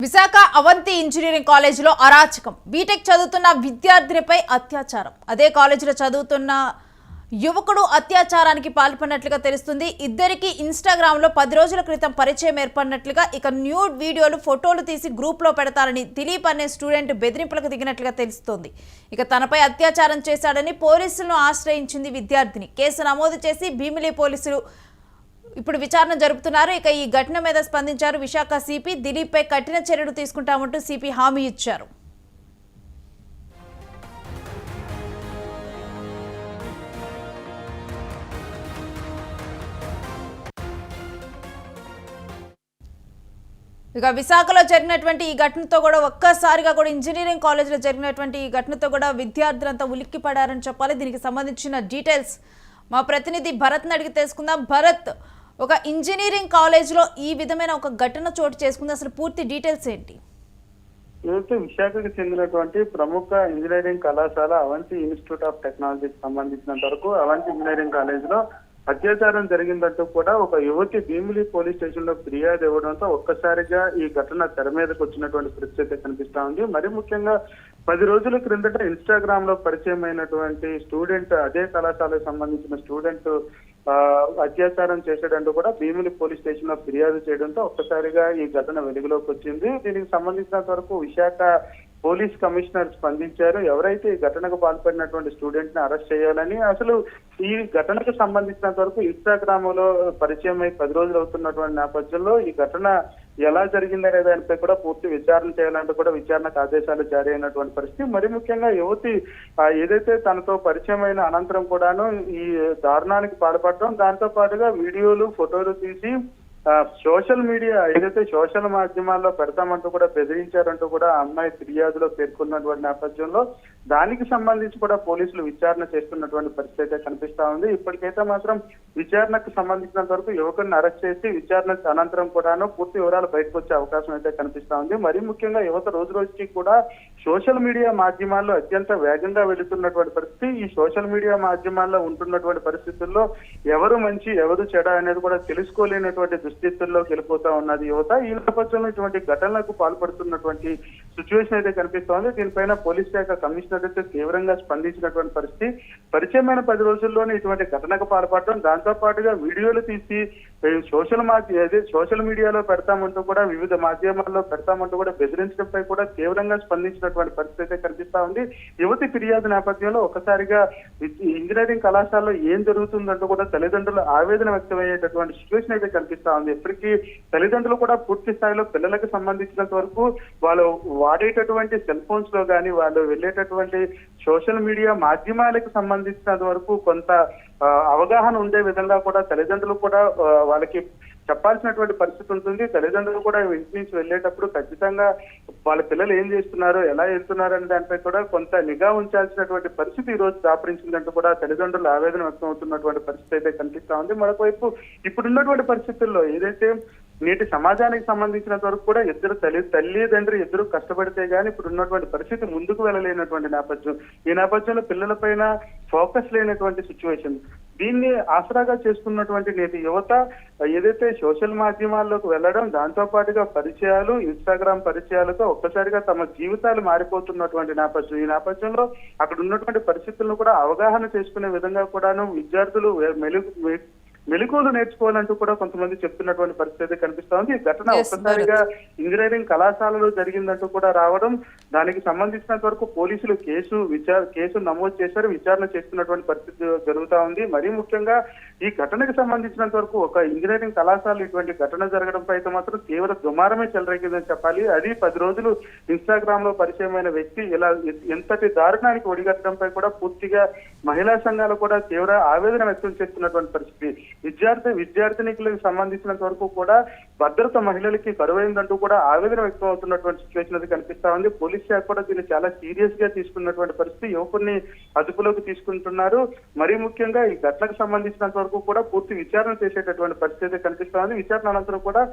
Visakha Avanthi engineering కాలేజీలో అరాచకం. BTech చదువుతున్న విద్యార్థినిపై అత్యాచారం. అదే కాలేజీలో చదువుతున్న యువకుడు అత్యాచారానికి పాల్పడినట్లుగా తెలుస్తుంది. ఇద్దరికి ఇన్స్టాగ్రామ్ లో 10 రోజుల క్రితం పరిచయం ఏర్పడినట్లుగా, ఇక న్యూడ్ వీడియోలు ఫోటోలు తీసి గ్రూప్ లో పెడతారని దిలీప్ అనే స్టూడెంట్ బెదిరింపులకు దిగినట్లుగా తెలుస్తోంది. ఇక తనపై అత్యాచారం చేశాడని పోలీసులను ఆశ్రయించింది విద్యార్థిని. కేసు నమోదు చేసి భీమిలి పోలీసులు ఇప్పుడు విచారణ జరుపుతున్నారు. ఇక ఈ ఘటన మీద స్పందించారు విశాఖ సిపి. దిలీప్ పై కఠిన చర్యలు తీసుకుంటామంటూ సిపి హామీ ఇచ్చారు. ఇక విశాఖలో జరిగినటువంటి ఈ ఘటనతో కూడా ఒక్కసారిగా కూడా ఇంజనీరింగ్ కాలేజీలో జరిగినటువంటి ఈ ఘటనతో కూడా విద్యార్థులంతా ఉలిక్కి పడారని చెప్పాలి. దీనికి సంబంధించిన డీటెయిల్స్ మా ప్రతినిధి భరత్ని అడిగి తెలుసుకుందాం. భరత్, ఒక ఇంజనీరింగ్ కాలేజ్లో ఈ విధమైన ఒక ఘటన చోటు చేసుకుంది, అసలు పూర్తి డీటెయిల్స్ ఏంటి? ఏదైతే విశాఖకు చెందినటువంటి ప్రముఖ ఇంజనీరింగ్ కళాశాల అవంతి ఇన్స్టిట్యూట్ ఆఫ్ టెక్నాలజీకి సంబంధించినంత వరకు అవంతి ఇంజనీరింగ్ కాలేజ్ లో అత్యాచారం జరిగిందంటూ కూడా ఒక యువతి భీమిలి పోలీస్ స్టేషన్ లో ఫిర్యాదు ఇవ్వడంతో ఒక్కసారిగా ఈ ఘటన తెర మీదకి వచ్చినటువంటి పరిస్థితి కనిపిస్తా ఉంది. మరి ముఖ్యంగా 10 రోజుల క్రిందట ఇన్స్టాగ్రామ్ లో పరిచయం అయినటువంటి స్టూడెంట్, అదే కళాశాలకు సంబంధించిన స్టూడెంట్ అత్యాచారం చేశాడంటూ కూడా భీమిలి పోలీస్ స్టేషన్ లో ఫిర్యాదు చేయడంతో ఒక్కసారిగా ఈ ఘటన వెలుగులోకి వచ్చింది. దీనికి సంబంధించినంత వరకు విశాఖ పోలీస్ కమిషనర్ స్పందించారు. ఎవరైతే ఈ ఘటనకు పాల్పడినటువంటి స్టూడెంట్ ని అరెస్ట్ చేయాలని, అసలు ఈ ఘటనకు సంబంధించినంత వరకు ఇన్స్టాగ్రామ్ లో పరిచయం అయి 10 రోజులు అవుతున్నటువంటి నేపథ్యంలో ఈ ఘటన ఎలా జరిగిందనే దానిపై కూడా పూర్తి విచారణ చేయాలంటూ కూడా విచారణకు ఆదేశాలు జారీ అయినటువంటి పరిస్థితి. మరి ముఖ్యంగా యువతి ఏదైతే తనతో పరిచయం అయిన అనంతరం కూడాను ఈ దారుణానికి పాల్పడడం, దాంతో పాటుగా వీడియోలు ఫోటోలు తీసి సోషల్ మీడియా ఏదైతే సోషల్ మాధ్యమాల్లో పెడతామంటూ కూడా బెదిరించారంటూ కూడా ఆ అమ్మాయి ఫిర్యాదులో పేర్కొన్నటువంటి నేపథ్యంలో దానికి సంబంధించి కూడా పోలీసులు విచారణ చేస్తున్నటువంటి పరిస్థితి అయితే కనిపిస్తా ఉంది. ఇప్పటికైతే మాత్రం విచారణకు సంబంధించినంత వరకు యువకుడిని అరెస్ట్ చేసి విచారణ అనంతరం కూడాను పూర్తి వివరాలు బయటకు వచ్చే అవకాశం అయితే కనిపిస్తా ఉంది. మరీ ముఖ్యంగా యువత రోజు రోజుకి కూడా సోషల్ మీడియా మాధ్యమాల్లో అత్యంత వేగంగా వెళుతున్నటువంటి పరిస్థితి. ఈ సోషల్ మీడియా మాధ్యమాల్లో ఉంటున్నటువంటి పరిస్థితుల్లో ఎవరు మంచి ఎవరు చెడ అనేది కూడా తెలుసుకోలేనటువంటి దుస్థితుల్లోకి వెళ్ళిపోతా ఉన్నది యువత. ఈ నేపథ్యంలో ఇటువంటి ఘటనలకు పాల్పడుతున్నటువంటి సిచ్యువేషన్ అయితే కనిపిస్తోంది. దీనిపైన పోలీస్ శాఖ కమిషనర్ అయితే తీవ్రంగా స్పందించినటువంటి పరిస్థితి. పరిచయమైన 10 రోజుల్లోనే ఇటువంటి ఘటనకు పాల్పడడం, దాంతో పాటుగా వీడియోలు తీసి సోషల్ మీడియాలో పెడతామంటూ కూడా వివిధ మాధ్యమాల్లో పెడతామంటూ కూడా బెదిరించడంపై కూడా తీవ్రంగా స్పందించినటువంటి పరిస్థితి అయితే కనిపిస్తా ఉంది. యువతి ఫిర్యాదు నేపథ్యంలో ఒకసారిగా ఇంజనీరింగ్ కళాశాలలో ఏం జరుగుతుందంటూ కూడా తల్లిదండ్రులు ఆవేదన వ్యక్తమయ్యేటటువంటి సిచ్యువేషన్ అయితే కనిపిస్తా ఉంది. ఇప్పటికీ తల్లిదండ్రులు కూడా పూర్తి స్థాయిలో పిల్లలకు సంబంధించినంత వరకు వాళ్ళు వాడేటటువంటి సెల్ ఫోన్స్ లో కానీ, వాళ్ళు వెళ్ళేటటువంటి సోషల్ మీడియా మాధ్యమాలకు సంబంధించినంత వరకు కొంత అవగాహన ఉండే విధంగా కూడా తల్లిదండ్రులు కూడా వాళ్ళకి చెప్పాల్సినటువంటి పరిస్థితి ఉంటుంది. తల్లిదండ్రులు కూడా ఇంటి నుంచి వెళ్ళేటప్పుడు ఖచ్చితంగా వాళ్ళ పిల్లలు ఏం చేస్తున్నారు, ఎలా వెళ్తున్నారు అనే దానిపై కూడా కొంత నిఘా ఉంచాల్సినటువంటి పరిస్థితి ఈ రోజు దాపరించిందంటూ కూడా తల్లిదండ్రులు ఆవేదన వ్యక్తం అవుతున్నటువంటి పరిస్థితి అయితే కనిపిస్తా ఉంది. మరొకవైపు ఇప్పుడున్నటువంటి పరిస్థితుల్లో ఏదైతే నేటి సమాజానికి సంబంధించినంత వరకు కూడా తల్లిదండ్రులు ఇద్దరు కష్టపడితే గానీ ఇప్పుడు ఉన్నటువంటి పరిస్థితి ముందుకు వెళ్ళలేనటువంటి నేపథ్యం. ఈ నేపథ్యంలో పిల్లల పైన ఫోకస్ లేనటువంటి సిచ్యువేషన్. దీన్ని ఆసరాగా చేసుకున్నటువంటి నేటి యువత ఏదైతే సోషల్ మాధ్యమాల్లోకి వెళ్ళడం, దాంతో పాటుగా పరిచయాలు, ఇన్స్టాగ్రామ్ పరిచయాలతో ఒక్కసారిగా తమ జీవితాలు మారిపోతున్నటువంటి నేపథ్యం. ఈ నేపథ్యంలో అక్కడ ఉన్నటువంటి పరిస్థితులను కూడా అవగాహన చేసుకునే విధంగా కూడాను విద్యార్థులు మెలకువలు నేర్చుకోవాలంటూ కూడా కొంతమంది చెప్తున్నటువంటి పరిస్థితి కనిపిస్తా ఉంది. ఈ ఘటన ఒక్కసారిగా ఇంజనీరింగ్ కళాశాలలో జరిగిందంటూ కూడా రావడం, దానికి సంబంధించినంత వరకు పోలీసులు కేసు నమోదు చేశారు, విచారణ చేస్తున్నటువంటి పరిస్థితి జరుగుతా ఉంది. మరీ ముఖ్యంగా ఈ ఘటనకు సంబంధించినంత వరకు ఒక ఇంజనీరింగ్ కళాశాల ఇటువంటి ఘటన జరగడంపై అయితే మాత్రం తీవ్ర దుమారమే చెలరేగిందని చెప్పాలి. అది 10 రోజులు ఇన్స్టాగ్రామ్ లో పరిచయమైన వ్యక్తి ఇలా ఎంతటి దారుణానికి ఒడిగట్టడంపై కూడా పూర్తిగా మహిళా సంఘాలు కూడా తీవ్ర ఆవేదన వ్యక్తం చేస్తున్నటువంటి పరిస్థితి. విద్యార్థినికులకు సంబంధించినంత వరకు కూడా భద్రత మహిళలకి కరువైందంటూ కూడా ఆవేదన వ్యక్తం అవుతున్నటువంటి సిచ్యువేషన్ అది కనిపిస్తా ఉంది. పోలీస్ శాఖ కూడా దీన్ని చాలా సీరియస్ గా తీసుకున్నటువంటి పరిస్థితి. యువకుడిని అదుపులోకి తీసుకుంటున్నారు. మరీ ముఖ్యంగా ఈ ఘటనకు సంబంధించినంత వరకు కూడా పూర్తి విచారణ చేసేటటువంటి పరిస్థితి కనిపిస్తా ఉంది. విచారణ అనంతరం కూడా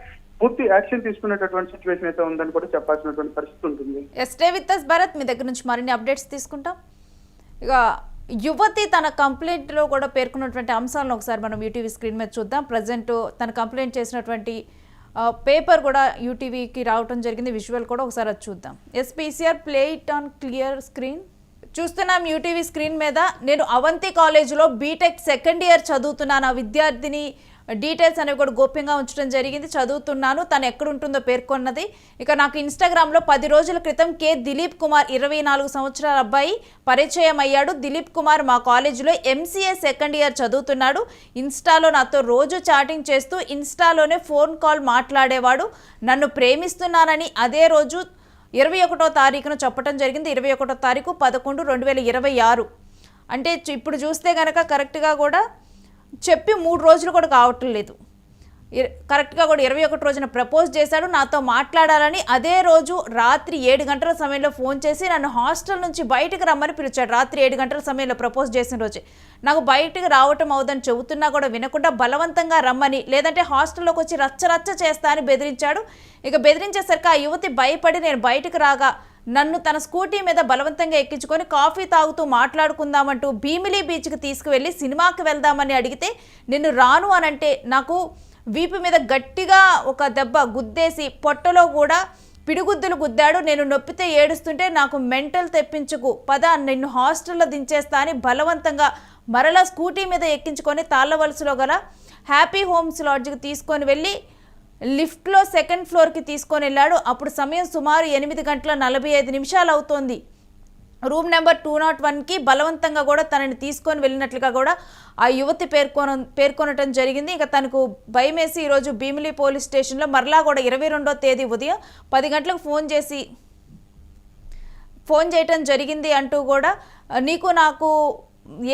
పూర్తి యాక్షన్ తీసుకునేటటువంటి సిచ్యువేషన్ అయితే ఉందని కూడా చెప్పాల్సినటువంటి పరిస్థితి ఉంటుంది. భరత్, మీ దగ్గర నుంచి మరిన్ని అప్డేట్స్ తీసుకుంటాం. ఇక యువతి తన కంప్లైంట్ లో కూడా పేర్కొన్నటువంటి అంశాలను ఒకసారి మనం యూటీవీ స్క్రీన్ మీద చూద్దాం. ప్రజెంట్ తన కంప్లైంట్ చేసినటువంటి పేపర్ కూడా యూటీవీకి రావటం జరిగింది, విజువల్ కూడా ఒకసారి అది చూద్దాం. SPCR play it on clear screen. చూస్తున్నాం యూటీవీ స్క్రీన్ మీద. నేను అవంతి కాలేజీలో బీటెక్ సెకండ్ ఇయర్ చదువుతున్నాను. ఆ విద్యార్థిని డీటెయిల్స్ అనేవి కూడా గోప్యంగా ఉంచడం జరిగింది. చదువుతున్నాను, తను ఎక్కడుంటుందో పేర్కొన్నది. ఇక నాకు ఇన్స్టాగ్రామ్లో 10 రోజుల క్రితం దిలీప్ కుమార్ 24 సంవత్సరాల అబ్బాయి పరిచయం అయ్యాడు. దిలీప్ కుమార్ మా కాలేజీలో ఎంసీఏ సెకండ్ ఇయర్ చదువుతున్నాడు. ఇన్స్టాలో నాతో రోజు చాటింగ్ చేస్తూ ఇన్స్టాలోనే ఫోన్ కాల్ మాట్లాడేవాడు. నన్ను ప్రేమిస్తున్నానని అదే రోజు 21వ తారీఖున చెప్పడం జరిగింది. 21వ తారీఖు 11/2026. అంటే ఇప్పుడు చూస్తే కనుక కరెక్ట్గా కూడా చెప్పి 3 రోజులు కూడా కావటం లేదు. కరెక్ట్గా కూడా 21 రోజున ప్రపోజ్ చేశాడు. నాతో మాట్లాడాలని అదే రోజు రాత్రి 7 గంటల సమయంలో ఫోన్ చేసి నన్ను హాస్టల్ నుంచి బయటకు రమ్మని పిలిచాడు. రాత్రి 7 గంటల సమయంలో ప్రపోజ్ చేసిన రోజే. నాకు బయటకు రావటం అవుదని చెబుతున్నా కూడా వినకుండా బలవంతంగా రమ్మని, లేదంటే హాస్టల్లోకి వచ్చి రచ్చ చేస్తా అని బెదిరించాడు. ఇక బెదిరించేసరికి ఆ యువతి భయపడి నేను బయటకు రాగా నన్ను తన స్కూటీ మీద బలవంతంగా ఎక్కించుకొని కాఫీ తాగుతూ మాట్లాడుకుందామంటూ భీమిలీ బీచ్కి తీసుకువెళ్ళి సినిమాకి వెళ్దామని అడిగితే నిన్ను రాను అనంటే నాకు వీపు మీద గట్టిగా ఒక దెబ్బ గుద్దేసి పొట్టలో కూడా పిడిగుద్దులు గుద్దాడు. నేను నొప్పితే ఏడుస్తుంటే నాకు మెంటల్ తెప్పించుకు పద నిన్ను హాస్టల్లో దించేస్తా అని బలవంతంగా మరలా స్కూటీ మీద ఎక్కించుకొని తాళ్ళవలసలో గల హ్యాపీ హోమ్స్ లాడ్జ్కి తీసుకొని వెళ్ళి లిఫ్ట్లో 2nd ఫ్లోర్కి తీసుకొని వెళ్ళాడు. అప్పుడు సమయం సుమారు 8:45 అవుతోంది. రూమ్ నెంబర్ 201కి బలవంతంగా కూడా తనని తీసుకొని వెళ్ళినట్లుగా కూడా ఆ యువతి పేర్కొనటం జరిగింది. ఇక తనకు భయమేసి ఈరోజు భీమిలి పోలీస్ స్టేషన్లో మరలా కూడా 22వ తేదీ ఉదయం 10 గంటలకు ఫోన్ చేయటం జరిగింది అంటూ కూడా నీకు నాకు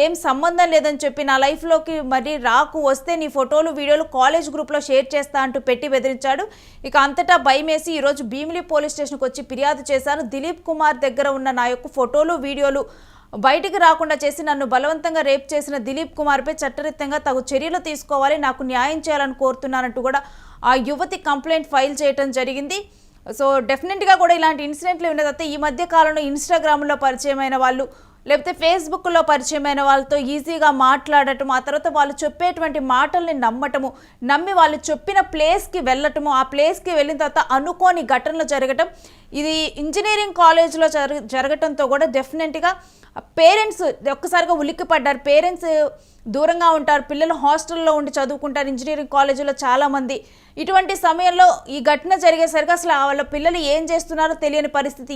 ఏం సంబంధం లేదని చెప్పి నా లైఫ్లోకి మరి రాకు, వస్తే నీ ఫోటోలు వీడియోలు కాలేజ్ గ్రూప్లో షేర్ చేస్తా అంటూ పెట్టి బెదిరించాడు. ఇక అంతటా భయమేసి ఈరోజు భీమిలి పోలీస్ స్టేషన్కి వచ్చి ఫిర్యాదు చేశాను. దిలీప్ కుమార్ దగ్గర ఉన్న నా యొక్క ఫోటోలు వీడియోలు బయటికి రాకుండా చేసి నన్ను బలవంతంగా రేప్ చేసిన దిలీప్ కుమార్పై చట్టరీత్యంగా తగు చర్యలు తీసుకోవాలి, నాకు న్యాయం చేయాలని కోరుతున్నానంటూ కూడా ఆ యువతి కంప్లైంట్ ఫైల్ చేయడం జరిగింది. సో డెఫినెట్గా కూడా ఇలాంటి ఇన్సిడెంట్లు ఉన్న తర్వాత ఈ మధ్య కాలంలో ఇన్స్టాగ్రామ్లో పరిచయమైన వాళ్ళు లేకపోతే ఫేస్బుక్లో పరిచయమైన వాళ్ళతో ఈజీగా మాట్లాడటం, ఆ తర్వాత వాళ్ళు చెప్పేటువంటి మాటల్ని నమ్మి వాళ్ళు చెప్పిన ప్లేస్కి వెళ్ళటము, ఆ ప్లేస్కి వెళ్ళిన తర్వాత అనుకోని ఘటనలు జరగటం, ఇది ఇంజనీరింగ్ కాలేజ్లో జరగటంతో కూడా డెఫినెట్గా పేరెంట్స్ ఒక్కసారిగా ఉలిక్కిపడ్డారు. పేరెంట్స్ దూరంగా ఉంటారు, పిల్లలు హాస్టల్లో ఉండి చదువుకుంటారు ఇంజనీరింగ్ కాలేజీలో చాలామంది. ఇటువంటి సమయంలో ఈ ఘటన జరిగేసరికి అసలు వాళ్ళ పిల్లలు ఏం చేస్తున్నారో తెలియని పరిస్థితి,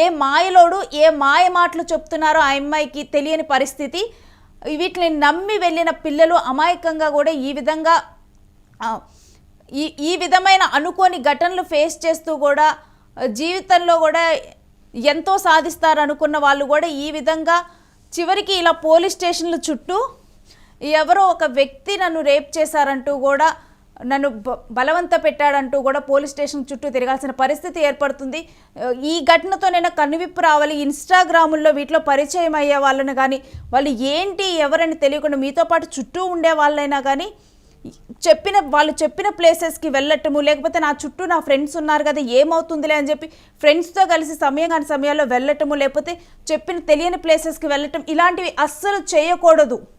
ఏ మాయలోడు ఏ మాయ మాటలు చెప్తున్నారో ఆ అమ్మాయికి తెలియని పరిస్థితి. వీటిని నమ్మి వెళ్ళిన పిల్లలు అమాయకంగా కూడా ఈ విధమైన అనుకోని ఘటనలు ఫేస్ చేస్తూ కూడా జీవితంలో కూడా ఎంతో సాధిస్తారు అనుకున్న వాళ్ళు కూడా ఈ విధంగా చివరికి ఇలా పోలీస్ స్టేషన్ల చుట్టూ ఎవరో ఒక వ్యక్తి నన్ను రేప్ చేశారంటూ కూడా నన్ను బలవంత పెట్టాడంటూ కూడా పోలీస్ స్టేషన్ చుట్టూ తిరగాల్సిన పరిస్థితి ఏర్పడుతుంది. ఈ ఘటనతో నేను కనువిప్పు రావాలి. ఇన్స్టాగ్రాముల్లో వీటిలో పరిచయం అయ్యే వాళ్ళని కానీ వాళ్ళు ఏంటి ఎవరని తెలియకుండా మీతో పాటు చుట్టూ ఉండే వాళ్ళైనా కానీ వాళ్ళు చెప్పిన ప్లేసెస్కి వెళ్ళటము, లేకపోతే నా చుట్టూ నా ఫ్రెండ్స్ ఉన్నారు కదా ఏమవుతుందిలే అని చెప్పి ఫ్రెండ్స్తో కలిసి కాని సమయాల్లో వెళ్ళటము, లేకపోతే తెలియని ప్లేసెస్కి వెళ్ళటం, ఇలాంటివి అస్సలు చేయకూడదు.